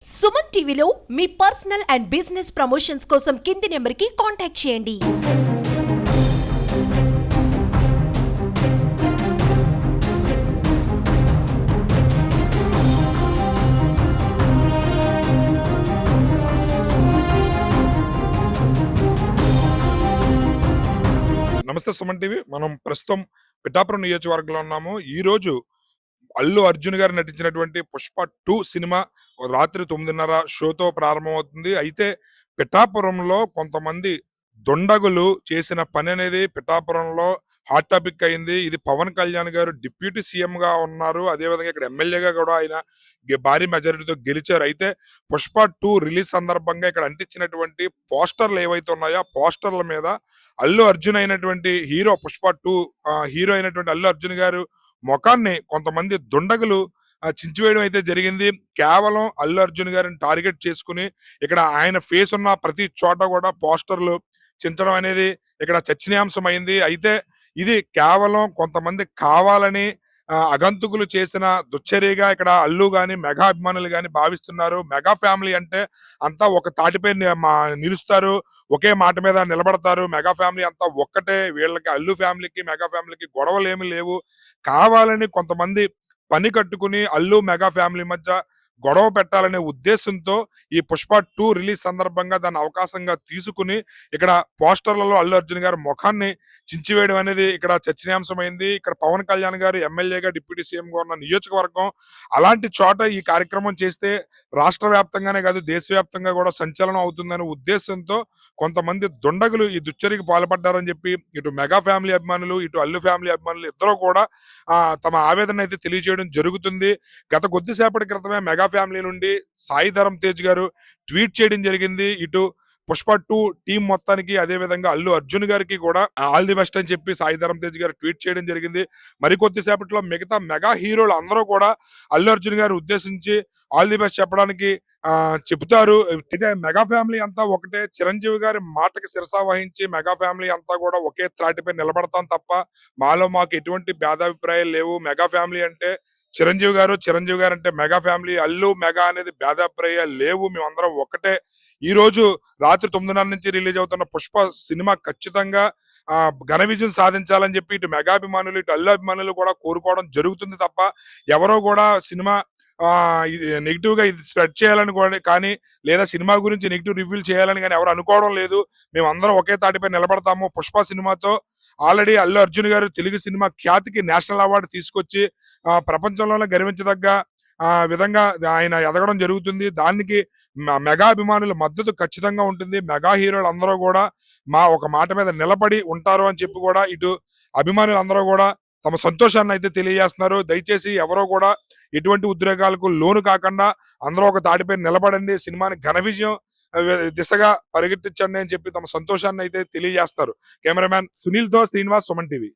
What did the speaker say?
సుమన్ టీవీలో మీ personal and business promotions కోసం కింది నెంబర్కి కాంటాక్ట్ చేయండి. నమస్తే సుమన్ టీవీ. మనం ప్రస్తుతం పిఠాపురం నియోజకవర్గంలో ఉన్నాము. ఈ రోజు అల్లు అర్జున్ గారు నటించినటువంటి పుష్ప 2 సినిమా రాత్రి 9:30 షోతో ప్రారంభమవుతుంది. అయితే పిఠాపురంలో కొంతమంది దుండగులు చేసిన పని అనేది పిఠాపురంలో హాట్ టాపిక్ అయింది. ఇది పవన్ కళ్యాణ్ గారు డిప్యూటీ సీఎం గా ఉన్నారు. అదేవిధంగా ఇక్కడ ఎమ్మెల్యేగా కూడా ఆయన భారీ మెజారిటీతో గెలిచారు. అయితే పుష్ప 2 రిలీజ్ సందర్భంగా ఇక్కడ అంటించినటువంటి పోస్టర్లు ఏవైతే ఉన్నాయో ఆ పోస్టర్ల మీద అల్లు అర్జున్ అయినటువంటి హీరో పుష్ప 2 హీరో అయినటువంటి అల్లు అర్జున్ గారు మొఖాన్ని కొంతమంది దుండగులు చించివేయడం అయితే జరిగింది. కేవలం అల్లు అర్జున్ గారిని టార్గెట్ చేసుకుని ఇక్కడ ఆయన ఫేస్ ఉన్న ప్రతి చోట కూడా పోస్టర్లు చించడం అనేది ఇక్కడ చర్చనీయాంశం అయింది. అయితే ఇది కేవలం కొంతమంది కావాలని అగంతుకులు చేసిన దుశ్చర్యగా ఇక్కడ అల్లు గాని మెగా అభిమానులు గాని భావిస్తున్నారు. మెగా ఫ్యామిలీ అంటే అంతా ఒక తాటిపై నిలుస్తారు, ఒకే మాట మీద నిలబడతారు. మెగా ఫ్యామిలీ అంతా ఒక్కటే. వీళ్ళకి అల్లు ఫ్యామిలీకి మెగా ఫ్యామిలీకి గొడవలు ఏమి లేవు. కావాలని కొంతమంది పని కట్టుకుని అల్లు మెగా ఫ్యామిలీ మధ్య గొడవ పెట్టాలనే ఉద్దేశంతో ఈ పుష్ప 2 రిలీజ్ సందర్భంగా దాన్ని అవకాశంగా తీసుకుని ఇక్కడ పోస్టర్లలో అల్లు అర్జున్ గారి ముఖాన్ని చించివేయడం అనేది ఇక్కడ చర్చనీయాంశమైంది. ఇక్కడ పవన్ కళ్యాణ్ గారు ఎమ్మెల్యేగా డిప్యూటీ సీఎం గా ఉన్న నియోజకవర్గం. అలాంటి చోట ఈ కార్యక్రమం చేస్తే రాష్ట్ర వ్యాప్తంగానే కాదు దేశవ్యాప్తంగా కూడా సంచలనం అవుతుందనే ఉద్దేశంతో కొంతమంది దుండగులు ఈ దుశ్చర్యకి పాల్పడ్డారని చెప్పి ఇటు మెగా ఫ్యామిలీ అభిమానులు ఇటు అల్లు ఫ్యామిలీ అభిమానులు ఇద్దరు కూడా తమ ఆవేదన అయితే తెలియజేయడం జరుగుతుంది. గత కొద్దిసేపటి క్రితమే మెగా ఫ్యామిలీ నుండి సాయి ధరమ్ తేజ్ గారు ట్వీట్ చేయడం జరిగింది. ఇటు పుష్ప 2 టీం మొత్తానికి అదే విధంగా అల్లు అర్జున్ గారికి కూడా ఆల్ ది బెస్ట్ అని చెప్పి సాయి ధరమ్ తేజ్ గారు ట్వీట్ చేయడం జరిగింది. మరికొద్ది సేపట్లో మిగతా మెగా హీరోలు అందరూ కూడా అల్లు అర్జున్ గారు ఉద్దేశించి ఆల్ ది బెస్ట్ చెప్పడానికి చెబుతారు. అయితే మెగా ఫ్యామిలీ అంతా ఒకటే. చిరంజీవి గారి మాటకి శిరసా వహించి మెగా ఫ్యామిలీ అంతా కూడా ఒకే త్రాటిపై నిలబడతాం తప్ప మాలో మాకు ఎటువంటి భేదాభిప్రాయాలు లేవు. మెగా ఫ్యామిలీ అంటే చిరంజీవి గారు అంటే మెగా ఫ్యామిలీ, అల్లు మెగా అనేది భేదాభిప్రాయాలు లేవు. మేమందరం ఒకటే. ఈ రోజు రాత్రి 9:30 నుంచి రిలీజ్ అవుతున్న పుష్ప సినిమా ఖచ్చితంగా ఘన విజయం సాధించాలని చెప్పి ఇటు మెగా అభిమానులు ఇటు అల్లు అభిమానులు కూడా కోరుకోవడం జరుగుతుంది తప్ప ఎవరో కూడా సినిమా ఇది నెగిటివ్ గా ఇది స్ప్రెడ్ చేయాలని కూడా కానీ లేదా సినిమా గురించి నెగిటివ్ రివ్యూలు చేయాలని కానీ ఎవరు అనుకోవడం లేదు. మేము అందరం ఒకే తాటిపై నిలబడతాము. పుష్ప సినిమాతో ఆల్రెడీ అల్లు అర్జున్ గారు తెలుగు సినిమా ఖ్యాతికి నేషనల్ అవార్డు తీసుకొచ్చి ప్రపంచంలోనే గర్వించదగ్గ విధంగా ఆయన ఎదగడం జరుగుతుంది. దానికి మెగా అభిమానుల మద్దతు ఖచ్చితంగా ఉంటుంది. మెగా హీరోలు అందరూ కూడా ఒక మాట మీద నిలబడి ఉంటారు అని చెప్పి కూడా ఇటు అభిమానులు అందరూ కూడా తమ సంతోషాన్ని అయితే తెలియజేస్తున్నారు. దయచేసి ఎవరో కూడా ఎటువంటి ఉద్రేకాలకు లోను కాకుండా అందరూ ఒక తాటిపై నిలబడండి, సినిమాని ఘన విజయం దిశగా పరిగెట్టించండి అని చెప్పి తమ సంతోషాన్ని అయితే తెలియజేస్తారు. కెమెరామ్యాన్ సునీల్ తో శ్రీనివాస్, సుమన్ టీవీ.